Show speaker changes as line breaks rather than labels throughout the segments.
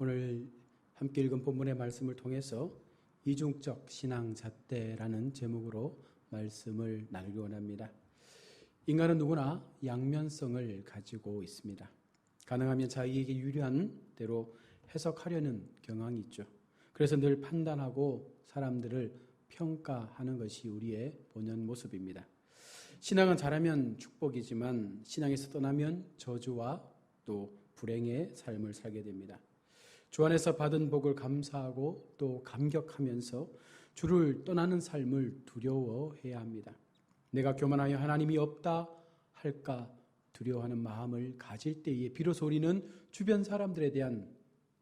오늘 함께 읽은 본문의 말씀을 통해서 이중적 신앙 잣대라는 제목으로 말씀을 나누기 원합니다. 인간은 누구나 양면성을 가지고 있습니다. 가능하면 자기에게 유리한 대로 해석하려는 경향이 있죠. 그래서 늘 판단하고 사람들을 평가하는 것이 우리의 본연 모습입니다. 신앙은 잘하면 축복이지만 신앙에서 떠나면 저주와 또 불행의 삶을 살게 됩니다. 주 안에서 받은 복을 감사하고 또 감격하면서 주를 떠나는 삶을 두려워해야 합니다. 내가 교만하여 하나님이 없다 할까 두려워하는 마음을 가질 때에 비로소 우리는 주변 사람들에 대한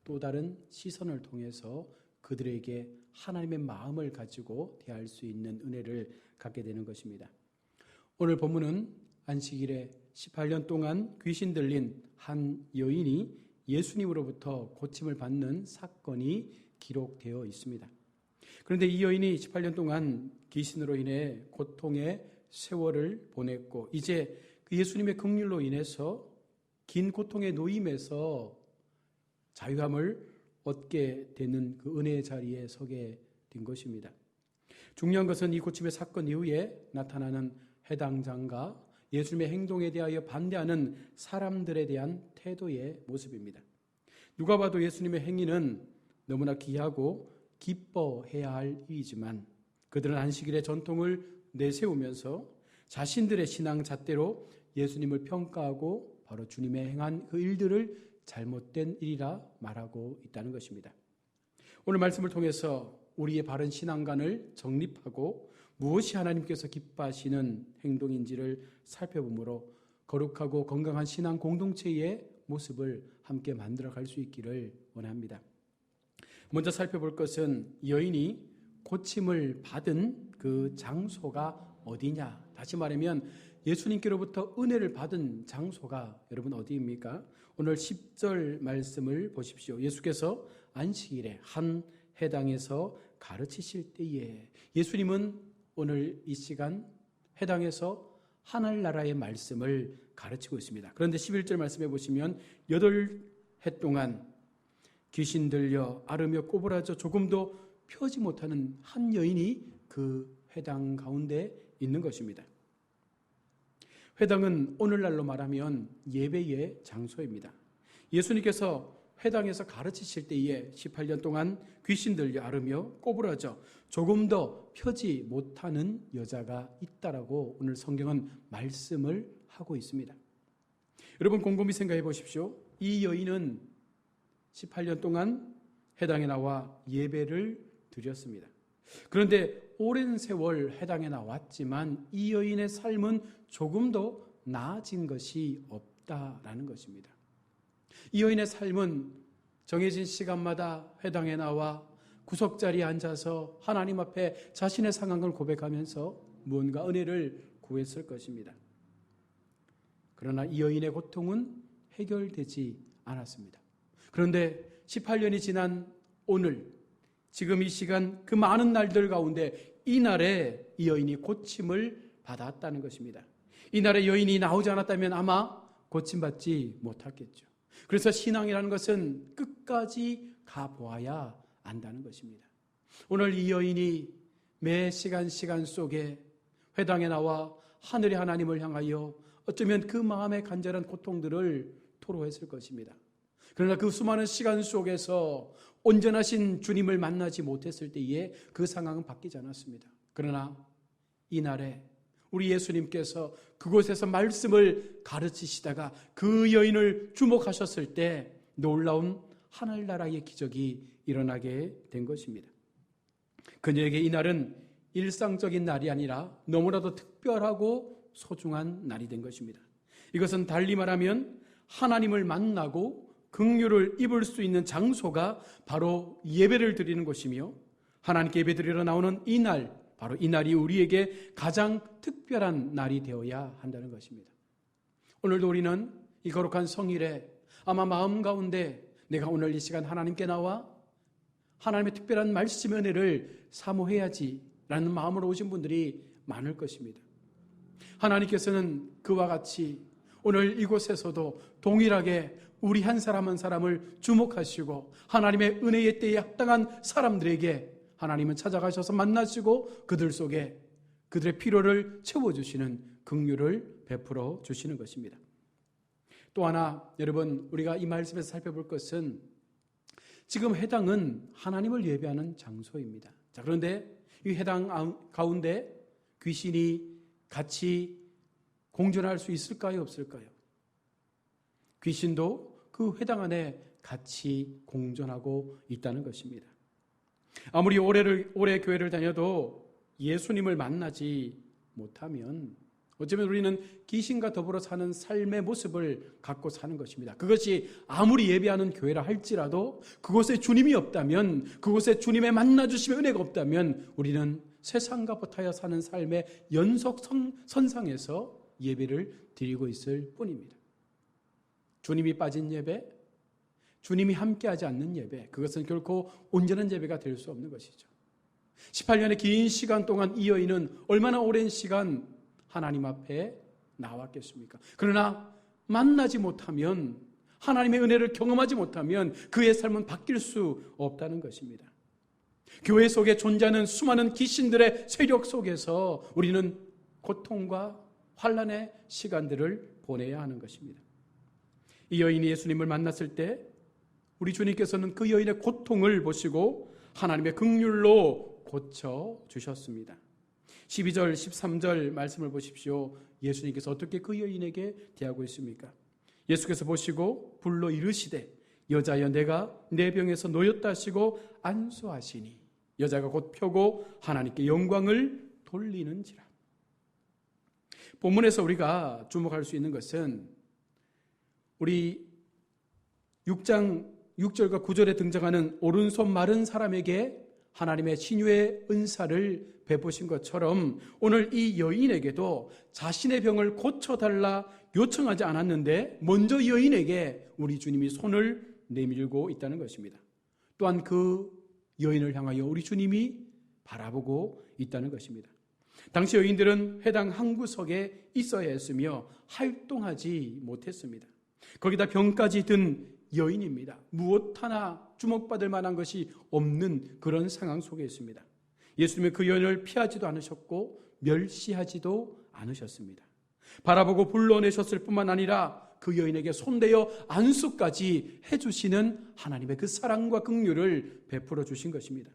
또 다른 시선을 통해서 그들에게 하나님의 마음을 가지고 대할 수 있는 은혜를 갖게 되는 것입니다. 오늘 본문은 안식일에 18년 동안 귀신 들린 한 여인이 예수님으로부터 고침을 받는 사건이 기록되어 있습니다. 그런데 이 여인이 18년 동안 귀신으로 인해 고통의 세월을 보냈고 이제 그 예수님의 긍휼로 인해서 긴 고통의 노임에서 자유함을 얻게 되는 그 은혜의 자리에 서게 된 것입니다. 중요한 것은 이 고침의 사건 이후에 나타나는 해당장과 예수님의 행동에 대하여 반대하는 사람들에 대한 태도의 모습입니다. 누가 봐도 예수님의 행위는 너무나 귀하고 기뻐해야 할 일이지만 그들은 안식일의 전통을 내세우면서 자신들의 신앙 잣대로 예수님을 평가하고 바로 주님의 행한 그 일들을 잘못된 일이라 말하고 있다는 것입니다. 오늘 말씀을 통해서 우리의 바른 신앙관을 정립하고 무엇이 하나님께서 기뻐하시는 행동인지를 살펴보므로 거룩하고 건강한 신앙 공동체의 모습을 함께 만들어갈 수 있기를 원합니다. 먼저 살펴볼 것은 여인이 고침을 받은 그 장소가 어디냐. 다시 말하면 예수님께로부터 은혜를 받은 장소가 여러분 어디입니까? 오늘 10절 말씀을 보십시오. 예수께서 안식일에 한 회당에서 가르치실 때에 동안 오늘 이 시간 회당에서 하늘나라의 말씀을 가르치고 있습니다. 그런데 11절 말씀해 보시면 8해 동안 귀신 들려 앓으며 꼬부라져 조금도 펴지 못하는 한 여인이 그 회당 가운데 있는 것입니다. 회당은 오늘날로 말하면 예배의 장소입니다. 예수님께서 회당에서 가르치실 때에 18년 동안 귀신 들려 앓으며 꼬부라져 조금 더 펴지 못하는 여자가 있다라고 오늘 성경은 말씀을 하고 있습니다. 여러분 곰곰이 생각해 보십시오. 이 여인은 18년 동안 회당에 나와 예배를 드렸습니다. 그런데 오랜 세월 회당에 나왔지만 이 여인의 삶은 조금도 나아진 것이 없다라는 것입니다. 이 여인의 삶은 정해진 시간마다 회당에 나와 구석자리에 앉아서 하나님 앞에 자신의 상황을 고백하면서 무언가 은혜를 구했을 것입니다. 그러나 이 여인의 고통은 해결되지 않았습니다. 그런데 18년이 지난 오늘 지금 이 시간 그 많은 날들 가운데 이날에 이 여인이 고침을 받았다는 것입니다. 이날에 여인이 나오지 않았다면 아마 고침받지 못했겠죠. 그래서 신앙이라는 것은 끝까지 가보아야 안다는 것입니다. 오늘 이 여인이 매 시간 속에 회당에 나와 하늘의 하나님을 향하여 어쩌면 그 마음의 간절한 고통들을 토로했을 것입니다. 그러나 그 수많은 시간 속에서 온전하신 주님을 만나지 못했을 때에 그 상황은 바뀌지 않았습니다. 그러나 이날에 우리 예수님께서 그곳에서 말씀을 가르치시다가 그 여인을 주목하셨을 때 놀라운 하늘나라의 기적이 일어나게 된 것입니다. 그녀에게 이날은 일상적인 날이 아니라 너무나도 특별하고 소중한 날이 된 것입니다. 이것은 달리 말하면 하나님을 만나고 긍휼을 입을 수 있는 장소가 바로 예배를 드리는 곳이며 하나님께 예배드리러 나오는 이 날, 바로 이 날이 우리에게 가장 특별한 날이 되어야 한다는 것입니다. 오늘도 우리는 이 거룩한 성일에 아마 마음 가운데 내가 오늘 이 시간 하나님께 나와 하나님의 특별한 말씀의 은혜를 사모해야지 라는 마음으로 오신 분들이 많을 것입니다. 하나님께서는 그와 같이 오늘 이곳에서도 동일하게 우리 한 사람 한 사람을 주목하시고 하나님의 은혜의 때에 합당한 사람들에게 하나님은 찾아가셔서 만나시고 그들 속에 그들의 필요를 채워주시는 긍휼을 베풀어 주시는 것입니다. 또 하나 여러분, 우리가 이 말씀에서 살펴볼 것은 지금 해당은 하나님을 예배하는 장소입니다. 자, 그런데 이 해당 가운데 귀신이 같이 공존할 수 있을까요? 없을까요? 귀신도 그 회당 안에 같이 공존하고 있다는 것입니다. 아무리 오래 교회를 다녀도 예수님을 만나지 못하면 어쩌면 우리는 귀신과 더불어 사는 삶의 모습을 갖고 사는 것입니다. 그것이 아무리 예배하는 교회라 할지라도 그곳에 주님이 없다면, 그곳에 주님의 만나주심의 은혜가 없다면 우리는 세상과 버타야 사는 삶의 연속선상에서 예배를 드리고 있을 뿐입니다. 주님이 빠진 예배, 주님이 함께하지 않는 예배, 그것은 결코 온전한 예배가 될 수 없는 것이죠. 18년의 긴 시간 동안 이 여인은 얼마나 오랜 시간 하나님 앞에 나왔겠습니까? 그러나 만나지 못하면, 하나님의 은혜를 경험하지 못하면 그의 삶은 바뀔 수 없다는 것입니다. 교회 속에 존재하는 수많은 귀신들의 세력 속에서 우리는 고통과 환난의 시간들을 보내야 하는 것입니다. 이 여인이 예수님을 만났을 때 우리 주님께서는 그 여인의 고통을 보시고 하나님의 긍휼로 고쳐주셨습니다. 12절, 13절 말씀을 보십시오. 예수님께서 어떻게 그 여인에게 대하고 있습니까? 예수께서 보시고 불러 이르시되 여자여 내가 내 병에서 놓였다 하시고 안수하시니 여자가 곧 펴고 하나님께 영광을 돌리는지라. 본문에서 우리가 주목할 수 있는 것은 우리 6장 6절과 9절에 등장하는 오른손 마른 사람에게 하나님의 치유의 은사를 베푸신 것처럼 오늘 이 여인에게도 자신의 병을 고쳐달라 요청하지 않았는데 먼저 여인에게 우리 주님이 손을 내밀고 있다는 것입니다. 또한 그 여인을 향하여 우리 주님이 바라보고 있다는 것입니다. 당시 여인들은 회당 한 구석에 있어야 했으며 활동하지 못했습니다. 거기다 병까지 든 여인입니다. 무엇 하나 주목받을 만한 것이 없는 그런 상황 속에 있습니다. 예수님은 그 여인을 피하지도 않으셨고 멸시하지도 않으셨습니다. 바라보고 불러내셨을 뿐만 아니라 그 여인에게 손대어 안수까지 해주시는 하나님의 그 사랑과 긍휼을 베풀어 주신 것입니다.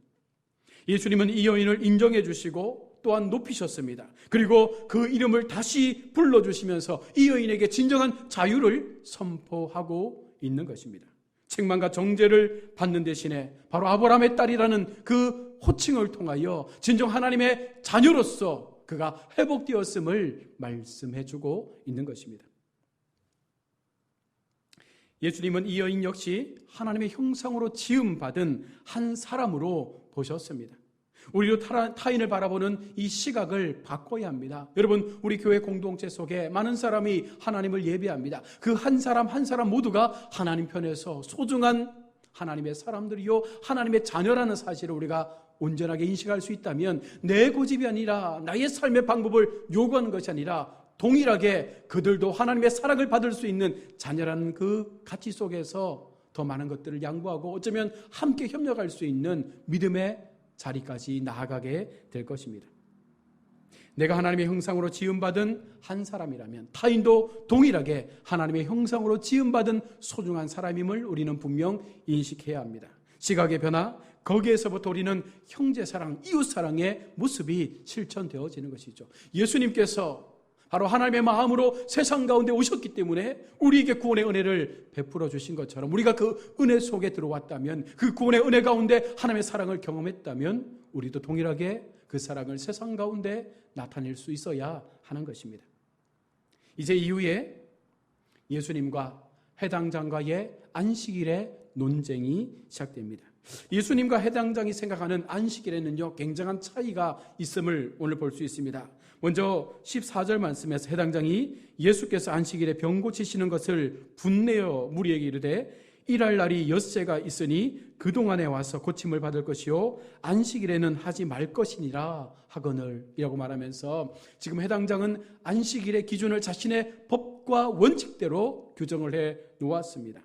예수님은 이 여인을 인정해 주시고 또한 높이셨습니다. 그리고 그 이름을 다시 불러주시면서 이 여인에게 진정한 자유를 선포하고 있는 것입니다. 책망과 정죄를 받는 대신에 바로 아브라함의 딸이라는 그 호칭을 통하여 진정 하나님의 자녀로서 그가 회복되었음을 말씀해주고 있는 것입니다. 예수님은 이 여인 역시 하나님의 형상으로 지음받은 한 사람으로 보셨습니다. 우리도 타인을 바라보는 이 시각을 바꿔야 합니다. 여러분, 우리 교회 공동체 속에 많은 사람이 하나님을 예배합니다. 그 한 사람 한 사람 모두가 하나님 편에서 소중한 하나님의 사람들이요 하나님의 자녀라는 사실을 우리가 온전하게 인식할 수 있다면 내 고집이 아니라 나의 삶의 방법을 요구하는 것이 아니라 동일하게 그들도 하나님의 사랑을 받을 수 있는 자녀라는 그 가치 속에서 더 많은 것들을 양보하고 어쩌면 함께 협력할 수 있는 믿음의 자리까지 나아가게 될 것입니다. 내가 하나님의 형상으로 지음받은 한 사람이라면 타인도 동일하게 하나님의 형상으로 지음받은 소중한 사람임을 우리는 분명 인식해야 합니다. 시각의 변화, 거기에서부터 우리는 형제사랑, 이웃사랑의 모습이 실천되어지는 것이죠. 예수님께서 바로 하나님의 마음으로 세상 가운데 오셨기 때문에 우리에게 구원의 은혜를 베풀어 주신 것처럼 우리가 그 은혜 속에 들어왔다면, 그 구원의 은혜 가운데 하나님의 사랑을 경험했다면 우리도 동일하게 그 사랑을 세상 가운데 나타낼 수 있어야 하는 것입니다. 이제 이후에 예수님과 해당장과의 안식일의 논쟁이 시작됩니다. 예수님과 해당장이 생각하는 안식일에는요 굉장한 차이가 있음을 오늘 볼 수 있습니다. 먼저 14절 말씀에서 해당장이 예수께서 안식일에 병 고치시는 것을 분내어 무리에게 이르되 일할 날이 엿새가 있으니 그동안에 와서 고침을 받을 것이요 안식일에는 하지 말 것이니라 하거늘 이라고 말하면서 지금 해당장은 안식일의 기준을 자신의 법과 원칙대로 규정을 해 놓았습니다.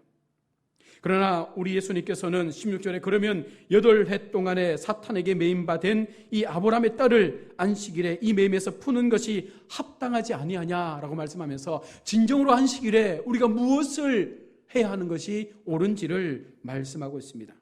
그러나 우리 예수님께서는 16절에 그러면 8해 동안에 사탄에게 매임받은 이 아브라함의 딸을 안식일에 이 매임에서 푸는 것이 합당하지 아니하냐라고 말씀하면서 진정으로 안식일에 우리가 무엇을 해야 하는 것이 옳은지를 말씀하고 있습니다.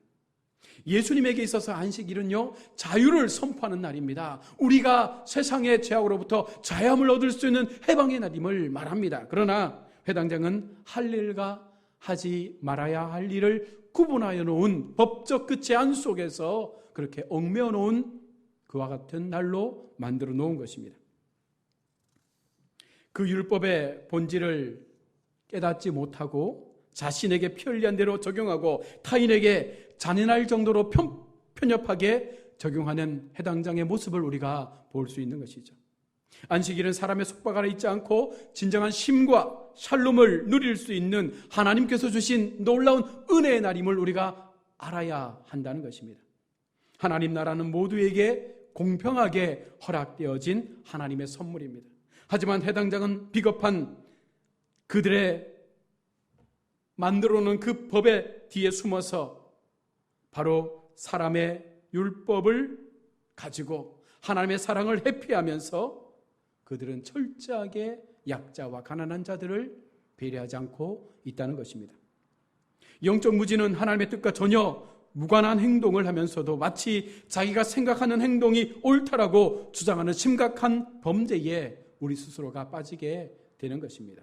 예수님에게 있어서 안식일은요, 자유를 선포하는 날입니다. 우리가 세상의 죄악으로부터 자유함을 얻을 수 있는 해방의 날임을 말합니다. 그러나 회당장은 할 일과 하지 말아야 할 일을 구분하여 놓은 법적 그 제한 속에서 그렇게 얽매어 놓은 그와 같은 날로 만들어 놓은 것입니다. 그 율법의 본질을 깨닫지 못하고 자신에게 편리한 대로 적용하고 타인에게 잔인할 정도로 편협하게 적용하는 해당장의 모습을 우리가 볼 수 있는 것이죠. 안식일은 사람의 속박 아래 있지 않고 진정한 쉼과 샬롬을 누릴 수 있는 하나님께서 주신 놀라운 은혜의 날임을 우리가 알아야 한다는 것입니다. 하나님 나라는 모두에게 공평하게 허락되어진 하나님의 선물입니다. 하지만 해당장은 비겁한 그들의 만들어놓은 그 법의 뒤에 숨어서 바로 사람의 율법을 가지고 하나님의 사랑을 회피하면서 그들은 철저하게 약자와 가난한 자들을 배려하지 않고 있다는 것입니다. 영적 무지는 하나님의 뜻과 전혀 무관한 행동을 하면서도 마치 자기가 생각하는 행동이 옳다라고 주장하는 심각한 범죄에 우리 스스로가 빠지게 되는 것입니다.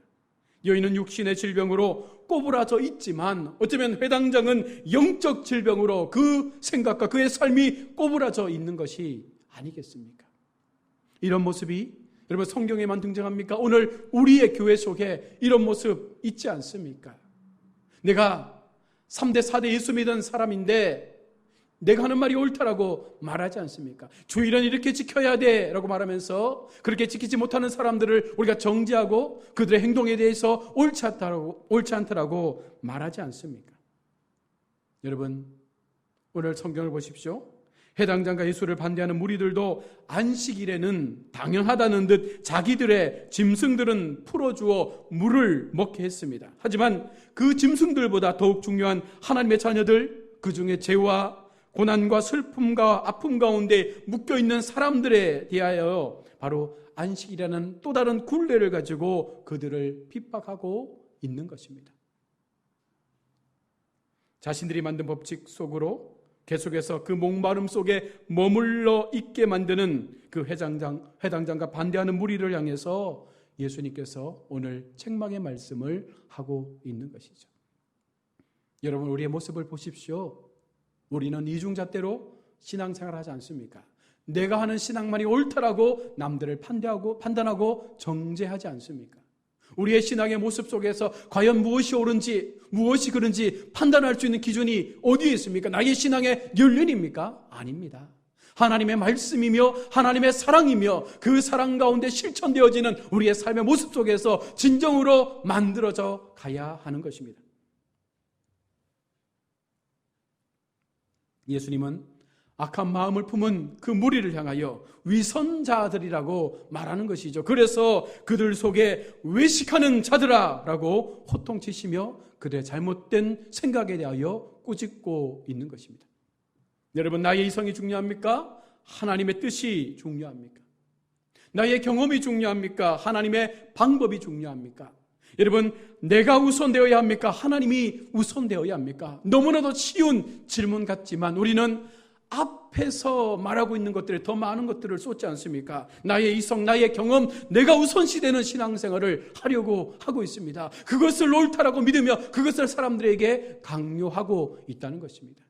여인은 육신의 질병으로 꼬부라져 있지만 어쩌면 회당장은 영적 질병으로 그 생각과 그의 삶이 꼬부라져 있는 것이 아니겠습니까? 이런 모습이 여러분 성경에만 등장합니까? 오늘 우리의 교회 속에 이런 모습 있지 않습니까? 내가 3대 4대 예수 믿은 사람인데 내가 하는 말이 옳다라고 말하지 않습니까? 주일은 이렇게 지켜야 돼 라고 말하면서 그렇게 지키지 못하는 사람들을 우리가 정죄하고 그들의 행동에 대해서 옳지 않다라고 말하지 않습니까? 여러분 오늘 성경을 보십시오. 해당장과 예수를 반대하는 무리들도 안식일에는 당연하다는 듯 자기들의 짐승들은 풀어주어 물을 먹게 했습니다. 하지만 그 짐승들보다 더욱 중요한 하나님의 자녀들, 그 중에 죄와 고난과 슬픔과 아픔 가운데 묶여있는 사람들에 대하여 바로 안식이라는 또 다른 굴레를 가지고 그들을 핍박하고 있는 것입니다. 자신들이 만든 법칙 속으로 계속해서 그 목마름 속에 머물러 있게 만드는 그 회당장과 반대하는 무리를 향해서 예수님께서 오늘 책망의 말씀을 하고 있는 것이죠. 여러분 우리의 모습을 보십시오. 우리는 이중잣대로 신앙생활을 하지 않습니까? 내가 하는 신앙만이 옳다라고 남들을 판단하고 정죄하지 않습니까? 우리의 신앙의 모습 속에서 과연 무엇이 옳은지 무엇이 그른지 판단할 수 있는 기준이 어디에 있습니까? 나의 신앙의 연륜입니까? 아닙니다. 하나님의 말씀이며 하나님의 사랑이며 그 사랑 가운데 실천되어지는 우리의 삶의 모습 속에서 진정으로 만들어져 가야 하는 것입니다. 예수님은 악한 마음을 품은 그 무리를 향하여 위선자들이라고 말하는 것이죠. 그래서 그들 속에 외식하는 자들아 라고 호통치시며 그들의 잘못된 생각에 대하여 꾸짖고 있는 것입니다. 여러분 나의 이성이 중요합니까? 하나님의 뜻이 중요합니까? 나의 경험이 중요합니까? 하나님의 방법이 중요합니까? 여러분 내가 우선되어야 합니까? 하나님이 우선되어야 합니까? 너무나도 쉬운 질문 같지만 우리는 앞에서 말하고 있는 것들에 더 많은 것들을 쏟지 않습니까? 나의 이성, 나의 경험, 내가 우선시되는 신앙생활을 하려고 하고 있습니다. 그것을 옳다라고 믿으며 그것을 사람들에게 강요하고 있다는 것입니다.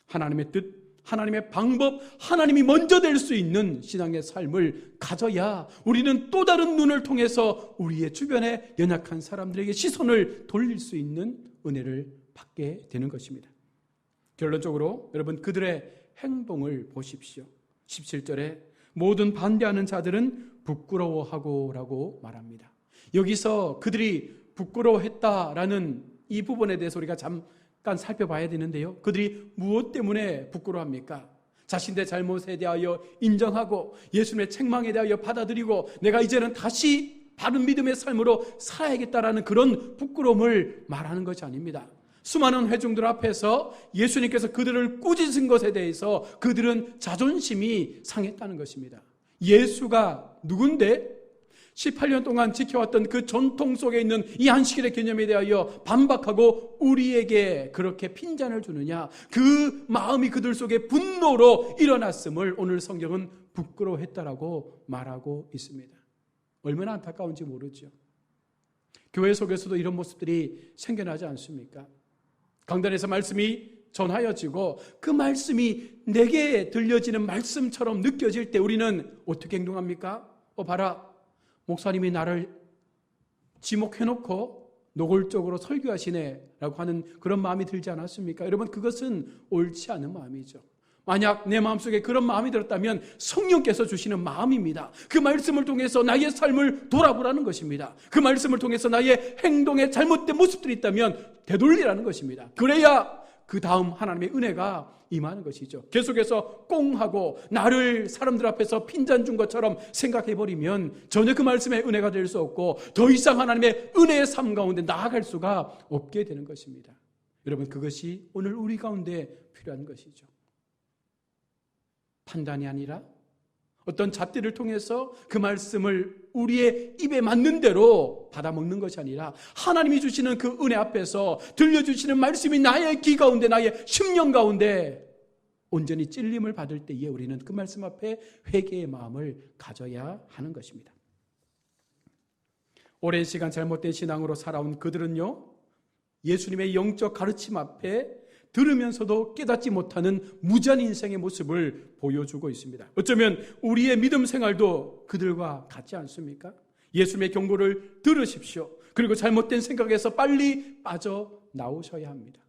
하나님의 뜻, 하나님의 방법, 하나님이 먼저 될 수 있는 신앙의 삶을 가져야 우리는 또 다른 눈을 통해서 우리의 주변에 연약한 사람들에게 시선을 돌릴 수 있는 은혜를 받게 되는 것입니다. 결론적으로 여러분 그들의 행동을 보십시오. 17절에 모든 반대하는 자들은 부끄러워하고 라고 말합니다. 여기서 그들이 부끄러워했다라는 이 부분에 대해서 우리가 잠깐 살펴봐야 되는데요. 그들이 무엇 때문에 부끄러워합니까? 자신의 잘못에 대하여 인정하고 예수님의 책망에 대하여 받아들이고 내가 이제는 다시 바른 믿음의 삶으로 살아야겠다라는 그런 부끄러움을 말하는 것이 아닙니다. 수많은 회중들 앞에서 예수님께서 그들을 꾸짖은 것에 대해서 그들은 자존심이 상했다는 것입니다. 예수가 누군데 18년 동안 지켜왔던 그 전통 속에 있는 이 안식일의 개념에 대하여 반박하고 우리에게 그렇게 핀잔을 주느냐, 그 마음이 그들 속에 분노로 일어났음을 오늘 성경은 부끄러워했다라고 말하고 있습니다. 얼마나 안타까운지 모르죠. 교회 속에서도 이런 모습들이 생겨나지 않습니까? 강단에서 말씀이 전하여지고 그 말씀이 내게 들려지는 말씀처럼 느껴질 때 우리는 어떻게 행동합니까? 봐라, 목사님이 나를 지목해놓고 노골적으로 설교하시네 라고 하는 그런 마음이 들지 않았습니까? 여러분, 그것은 옳지 않은 마음이죠. 만약 내 마음속에 그런 마음이 들었다면 성령께서 주시는 마음입니다. 그 말씀을 통해서 나의 삶을 돌아보라는 것입니다. 그 말씀을 통해서 나의 행동에 잘못된 모습들이 있다면 되돌리라는 것입니다. 그래야 그 다음 하나님의 은혜가 임하는 것이죠. 계속해서 꽁하고 나를 사람들 앞에서 핀잔 준 것처럼 생각해버리면 전혀 그 말씀의 은혜가 될 수 없고 더 이상 하나님의 은혜의 삶 가운데 나아갈 수가 없게 되는 것입니다. 여러분, 그것이 오늘 우리 가운데 필요한 것이죠. 판단이 아니라 어떤 잣대를 통해서 그 말씀을 우리의 입에 맞는 대로 받아먹는 것이 아니라 하나님이 주시는 그 은혜 앞에서 들려주시는 말씀이 나의 귀 가운데, 나의 심령 가운데 온전히 찔림을 받을 때에 우리는 그 말씀 앞에 회개의 마음을 가져야 하는 것입니다. 오랜 시간 잘못된 신앙으로 살아온 그들은요, 예수님의 영적 가르침 앞에 들으면서도 깨닫지 못하는 무지한 인생의 모습을 보여주고 있습니다. 어쩌면 우리의 믿음 생활도 그들과 같지 않습니까? 예수님의 경고를 들으십시오. 그리고 잘못된 생각에서 빨리 빠져나오셔야 합니다.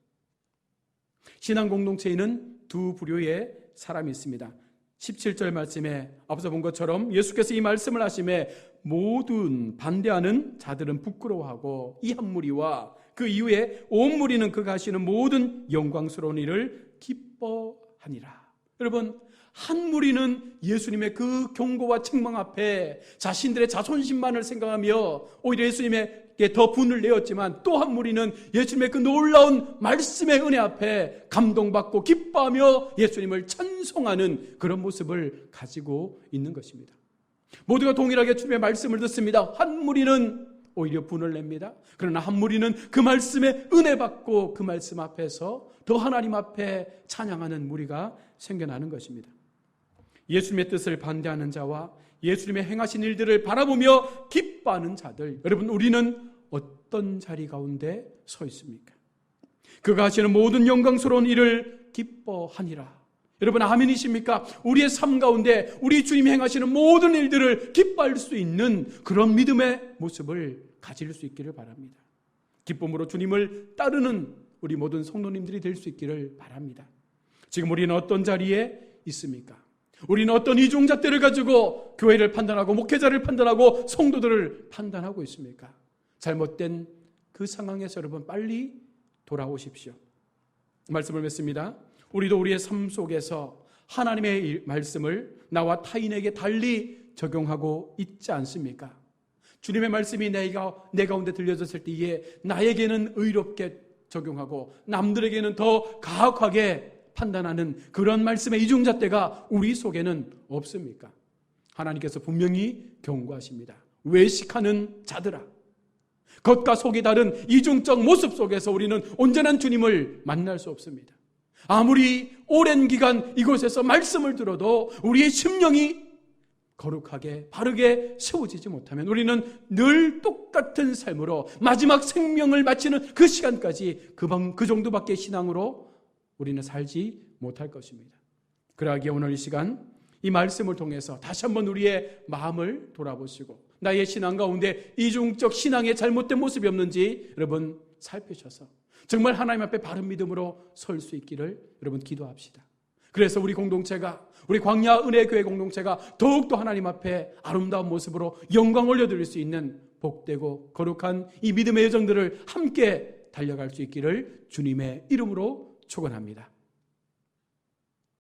신앙 공동체에는 두 부류의 사람이 있습니다. 17절 말씀에 앞서 본 것처럼 예수께서 이 말씀을 하심에 모든 반대하는 자들은 부끄러워하고 이 한 무리와 그 이후에 온 무리는 그가 하시는 모든 영광스러운 일을 기뻐하니라. 여러분, 한 무리는 예수님의 그 경고와 책망 앞에 자신들의 자존심만을 생각하며 오히려 예수님에게 더 분을 내었지만, 또 한 무리는 예수님의 그 놀라운 말씀의 은혜 앞에 감동받고 기뻐하며 예수님을 찬송하는 그런 모습을 가지고 있는 것입니다. 모두가 동일하게 주님의 말씀을 듣습니다. 한 무리는 오히려 분을 냅니다. 그러나 한 무리는 그 말씀에 은혜 받고 그 말씀 앞에서 더 하나님 앞에 찬양하는 무리가 생겨나는 것입니다. 예수님의 뜻을 반대하는 자와 예수님의 행하신 일들을 바라보며 기뻐하는 자들, 여러분, 우리는 어떤 자리 가운데 서 있습니까? 그가 하시는 모든 영광스러운 일을 기뻐하니라. 여러분, 아멘이십니까? 우리의 삶 가운데 우리 주님이 행하시는 모든 일들을 기뻐할 수 있는 그런 믿음의 모습을 가질 수 있기를 바랍니다. 기쁨으로 주님을 따르는 우리 모든 성도님들이 될 수 있기를 바랍니다. 지금 우리는 어떤 자리에 있습니까? 우리는 어떤 이중잣대를 가지고 교회를 판단하고 목회자를 판단하고 성도들을 판단하고 있습니까? 잘못된 그 상황에서 여러분 빨리 돌아오십시오. 말씀을 맺습니다. 우리도 우리의 삶 속에서 하나님의 말씀을 나와 타인에게 달리 적용하고 있지 않습니까? 주님의 말씀이 내 가운데 들려졌을 때에 나에게는 의롭게 적용하고 남들에게는 더 가혹하게 판단하는 그런 말씀의 이중잣대가 우리 속에는 없습니까? 하나님께서 분명히 경고하십니다. 외식하는 자들아, 겉과 속이 다른 이중적 모습 속에서 우리는 온전한 주님을 만날 수 없습니다. 아무리 오랜 기간 이곳에서 말씀을 들어도 우리의 심령이 거룩하게 바르게 세워지지 못하면 우리는 늘 똑같은 삶으로 마지막 생명을 마치는 그 시간까지 그 정도밖에 신앙으로 우리는 살지 못할 것입니다. 그러기에 오늘 이 시간 이 말씀을 통해서 다시 한번 우리의 마음을 돌아보시고 나의 신앙 가운데 이중적 신앙의 잘못된 모습이 없는지 여러분 살피셔서 정말 하나님 앞에 바른 믿음으로 설 수 있기를 여러분 기도합시다. 그래서 우리 공동체가, 우리 광야 은혜교회 공동체가 더욱더 하나님 앞에 아름다운 모습으로 영광 올려드릴 수 있는 복되고 거룩한 이 믿음의 여정들을 함께 달려갈 수 있기를 주님의 이름으로 축원합니다.